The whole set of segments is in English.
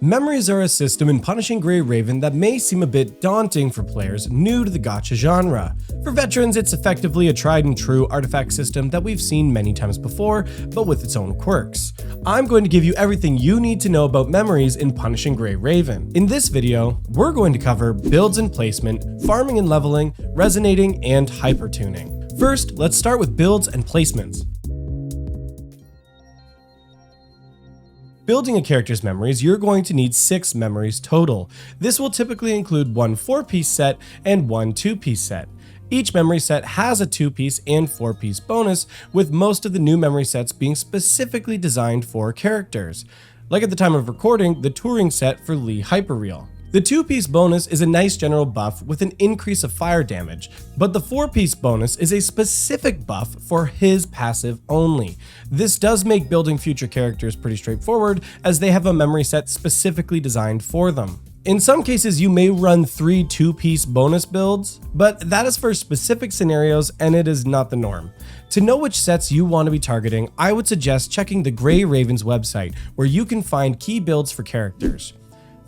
Memories are a system in Punishing Gray Raven that may seem a bit daunting for players new to the gacha genre. For veterans, it's effectively a tried and true artifact system that we've seen many times before, but with its own quirks. I'm going to give you everything you need to know about memories in Punishing Gray Raven. In this video, we're going to cover builds and placement, farming and leveling, resonating, and hypertuning. First, let's start with builds and placements. Building a character's memories, you're going to need 6 memories total. This will typically include one 4-piece set and one 2-piece set. Each memory set has a 2-piece and 4-piece bonus, with most of the new memory sets being specifically designed for characters. Like at the time of recording, the touring set for Lee Hyperreal. The 2-piece bonus is a nice general buff with an increase of fire damage, but the 4-piece bonus is a specific buff for his passive only. This does make building future characters pretty straightforward, as they have a memory set specifically designed for them. In some cases, you may run 3 2-piece bonus builds, but that is for specific scenarios and it is not the norm. To know which sets you want to be targeting, I would suggest checking the Gray Ravens website, where you can find key builds for characters.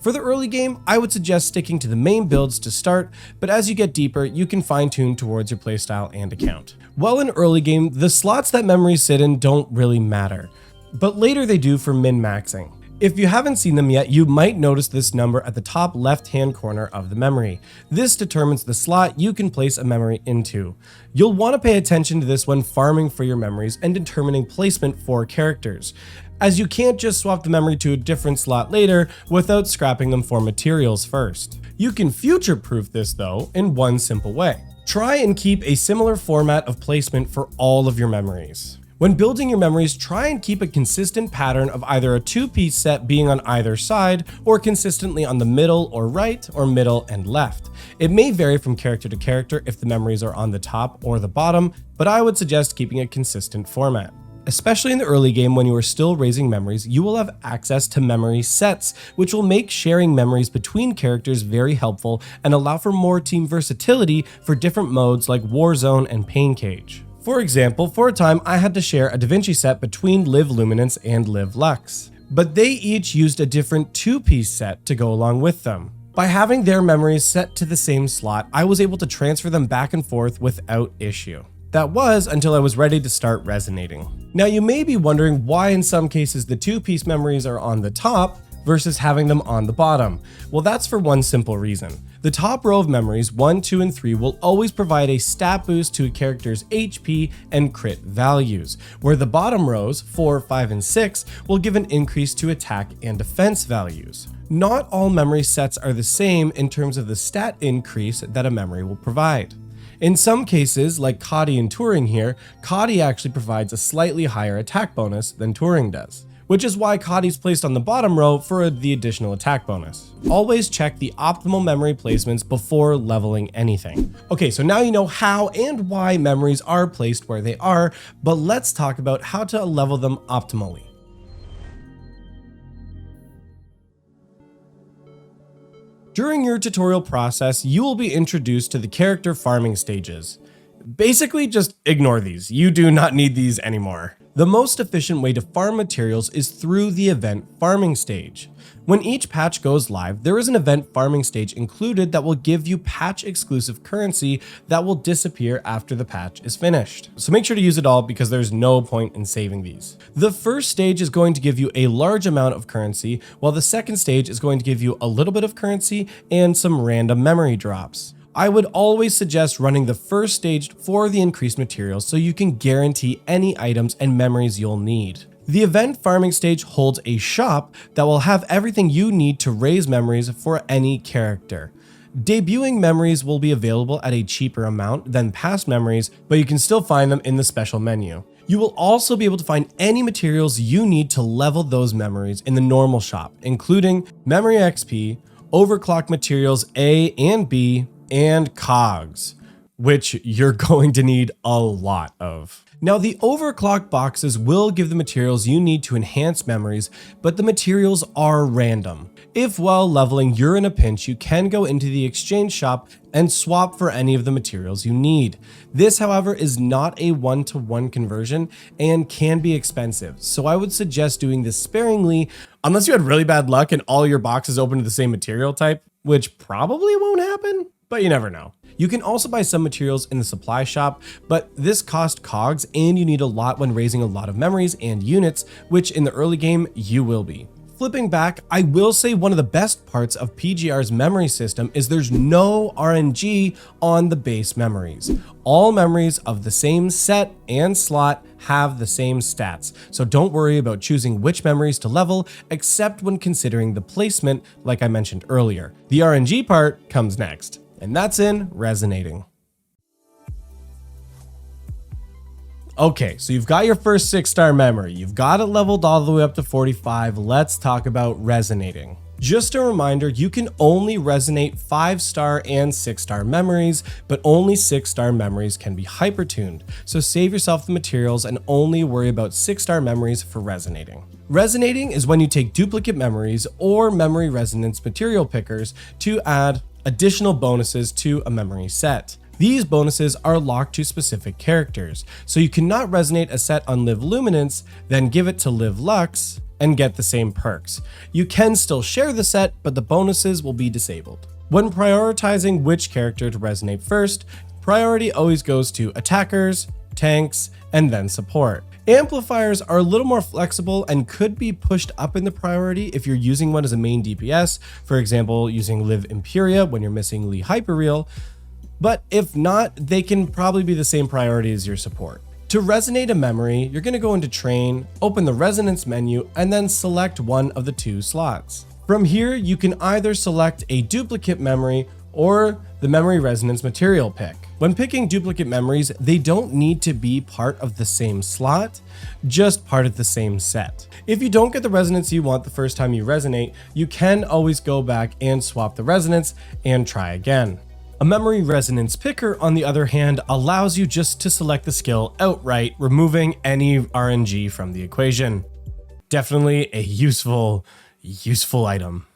For the early game, I would suggest sticking to the main builds to start, but as you get deeper, you can fine-tune towards your playstyle and account. While in early game, the slots that memories sit in don't really matter, but later they do for min-maxing. If you haven't seen them yet, you might notice this number at the top left-hand corner of the memory. This determines the slot you can place a memory into. You'll want to pay attention to this when farming for your memories and determining placement for characters, as you can't just swap the memory to a different slot later without scrapping them for materials first. You can future-proof this though in one simple way. Try and keep a similar format of placement for all of your memories. When building your memories, try and keep a consistent pattern of either a 2-piece set being on either side, or consistently on the middle or right, or middle and left. It may vary from character to character if the memories are on the top or the bottom, but I would suggest keeping a consistent format. Especially in the early game when you are still raising memories, you will have access to memory sets, which will make sharing memories between characters very helpful and allow for more team versatility for different modes like Warzone and Pain Cage. For example, for a time I had to share a Da Vinci set between Live Luminance and Live Lux, but they each used a different 2-piece set to go along with them. By having their memories set to the same slot, I was able to transfer them back and forth without issue. That was until I was ready to start resonating. Now you may be wondering why in some cases the 2-piece memories are on the top versus having them on the bottom. Well, that's for one simple reason. The top row of memories, 1, 2, and 3, will always provide a stat boost to a character's HP and crit values, where the bottom rows, 4, 5, and 6, will give an increase to attack and defense values. Not all memory sets are the same in terms of the stat increase that a memory will provide. In some cases, like Kadi and Touring here, Kadi actually provides a slightly higher attack bonus than Touring does, which is why Kadi's placed on the bottom row for the additional attack bonus. Always check the optimal memory placements before leveling anything. Okay, so now you know how and why memories are placed where they are, but let's talk about how to level them optimally. During your tutorial process, you will be introduced to the character farming stages. Basically, just ignore these. You do not need these anymore. The most efficient way to farm materials is through the event farming stage. When each patch goes live, there is an event farming stage included that will give you patch exclusive currency that will disappear after the patch is finished. So make sure to use it all because there's no point in saving these. The first stage is going to give you a large amount of currency, while the second stage is going to give you a little bit of currency and some random memory drops. I would always suggest running the first stage for the increased materials so you can guarantee any items and memories you'll need. The event farming stage holds a shop that will have everything you need to raise memories for any character. Debuting memories will be available at a cheaper amount than past memories, but you can still find them in the special menu. You will also be able to find any materials you need to level those memories in the normal shop, including memory XP, overclock materials A and B, and cogs, which you're going to need a lot of. Now, the overclock boxes will give the materials you need to enhance memories, but the materials are random. If while leveling you're in a pinch, you can go into the exchange shop and swap for any of the materials you need. This, however, is not a one-to-one conversion and can be expensive, so I would suggest doing this sparingly unless you had really bad luck and all your boxes open to the same material type, which probably won't happen, but you never know. You can also buy some materials in the supply shop, but this costs cogs and you need a lot when raising a lot of memories and units, which in the early game you will be. Flipping back, I will say one of the best parts of PGR's memory system is there's no RNG on the base memories. All memories of the same set and slot have the same stats, so don't worry about choosing which memories to level except when considering the placement like I mentioned earlier. The RNG part comes next, and that's in resonating. Okay, so you've got your first 6-star memory, you've got it leveled all the way up to 45, let's talk about resonating. Just a reminder, you can only resonate 5-star and 6-star memories, but only 6-star memories can be hypertuned, so save yourself the materials and only worry about 6-star memories for resonating. Resonating is when you take duplicate memories or memory resonance material pickers to add additional bonuses to a memory set. These bonuses are locked to specific characters, so you cannot resonate a set on Live Luminance, then give it to Live Lux, and get the same perks. You can still share the set, but the bonuses will be disabled. When prioritizing which character to resonate first, priority always goes to attackers, tanks, and then support. Amplifiers are a little more flexible and could be pushed up in the priority if you're using one as a main DPS, for example, using Live Imperia when you're missing Lee Hyperreal. But if not, they can probably be the same priority as your support. To resonate a memory, you're going to go into Train, open the Resonance menu, and then select one of the 2 slots. From here, you can either select a duplicate memory or the memory resonance material pick. When picking duplicate memories, they don't need to be part of the same slot, just part of the same set. If you don't get the resonance you want the first time you resonate, you can always go back and swap the resonance and try again. A memory resonance picker, on the other hand, allows you just to select the skill outright, removing any RNG from the equation. Definitely a useful item.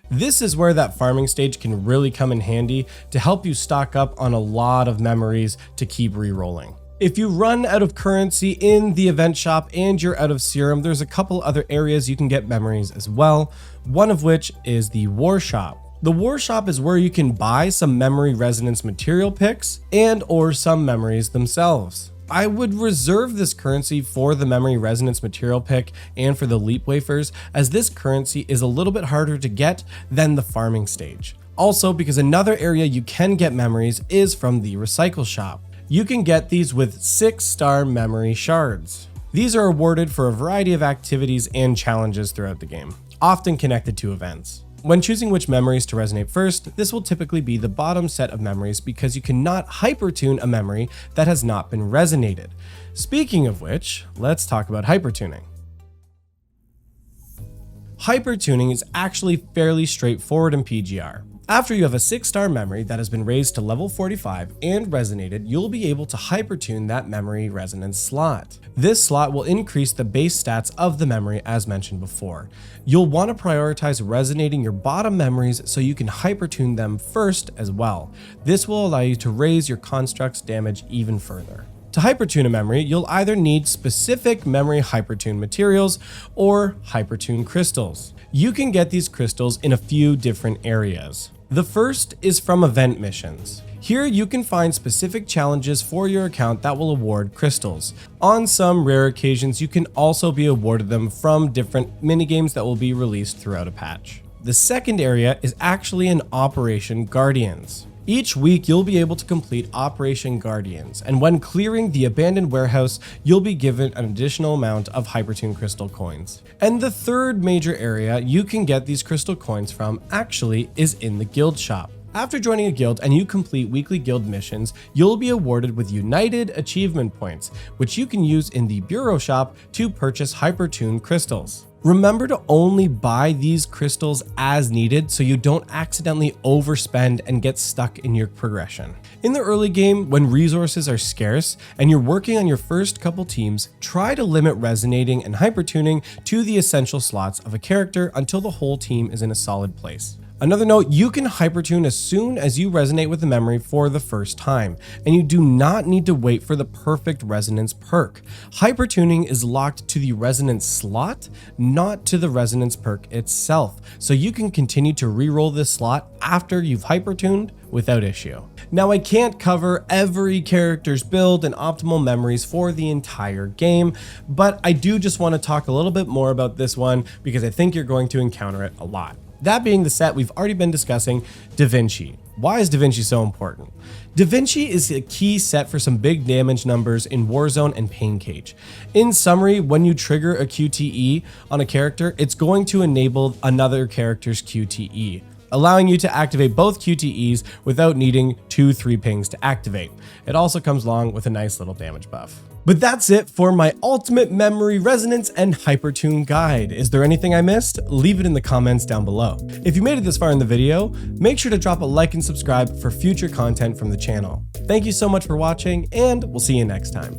This is where that farming stage can really come in handy to help you stock up on a lot of memories to keep re-rolling. If you run out of currency in the event shop and you're out of serum, there's a couple other areas you can get memories as well, one of which is the war shop. The war shop is where you can buy some memory resonance material picks and or some memories themselves. I would reserve this currency for the memory resonance material pick and for the leap wafers, as this currency is a little bit harder to get than the farming stage. Also, because another area you can get memories is from the recycle shop. You can get these with 6-star memory shards. These are awarded for a variety of activities and challenges throughout the game, often connected to events. When choosing which memories to resonate first, this will typically be the bottom set of memories because you cannot hypertune a memory that has not been resonated. Speaking of which, let's talk about hypertuning. Hypertuning is actually fairly straightforward in PGR. After you have a 6-star memory that has been raised to level 45 and resonated, you'll be able to hypertune that memory resonance slot. This slot will increase the base stats of the memory as mentioned before. You'll want to prioritize resonating your bottom memories so you can hypertune them first as well. This will allow you to raise your construct's damage even further. To hypertune a memory, you'll either need specific memory hypertune materials or hypertune crystals. You can get these crystals in a few different areas. The first is from event missions. Here you can find specific challenges for your account that will award crystals. On some rare occasions, you can also be awarded them from different minigames that will be released throughout a patch. The second area is actually in Operation Guardians. Each week you'll be able to complete Operation Guardians, and when clearing the abandoned warehouse, you'll be given an additional amount of Hypertune crystal coins. And the third major area you can get these crystal coins from actually is in the guild shop. After joining a guild and you complete weekly guild missions, you'll be awarded with United Achievement Points, which you can use in the Bureau shop to purchase Hypertune crystals. Remember to only buy these crystals as needed so you don't accidentally overspend and get stuck in your progression. In the early game, when resources are scarce and you're working on your first couple teams, try to limit resonating and hypertuning to the essential slots of a character until the whole team is in a solid place. Another note, you can hypertune as soon as you resonate with the memory for the first time, and you do not need to wait for the perfect resonance perk. Hypertuning is locked to the resonance slot, not to the resonance perk itself, so you can continue to reroll this slot after you've hypertuned without issue. Now, I can't cover every character's build and optimal memories for the entire game, but I do just want to talk a little bit more about this one because I think you're going to encounter it a lot. That being the set we've already been discussing, Da Vinci. Why is Da Vinci so important? Da Vinci is a key set for some big damage numbers in Warzone and Pain Cage. In summary, when you trigger a QTE on a character, it's going to enable another character's QTE, allowing you to activate both QTEs without needing 2-3 pings to activate. It also comes along with a nice little damage buff. But that's it for my ultimate memory resonance and hypertune guide. Is there anything I missed? Leave it in the comments down below. If you made it this far in the video, make sure to drop a like and subscribe for future content from the channel. Thank you so much for watching, and we'll see you next time.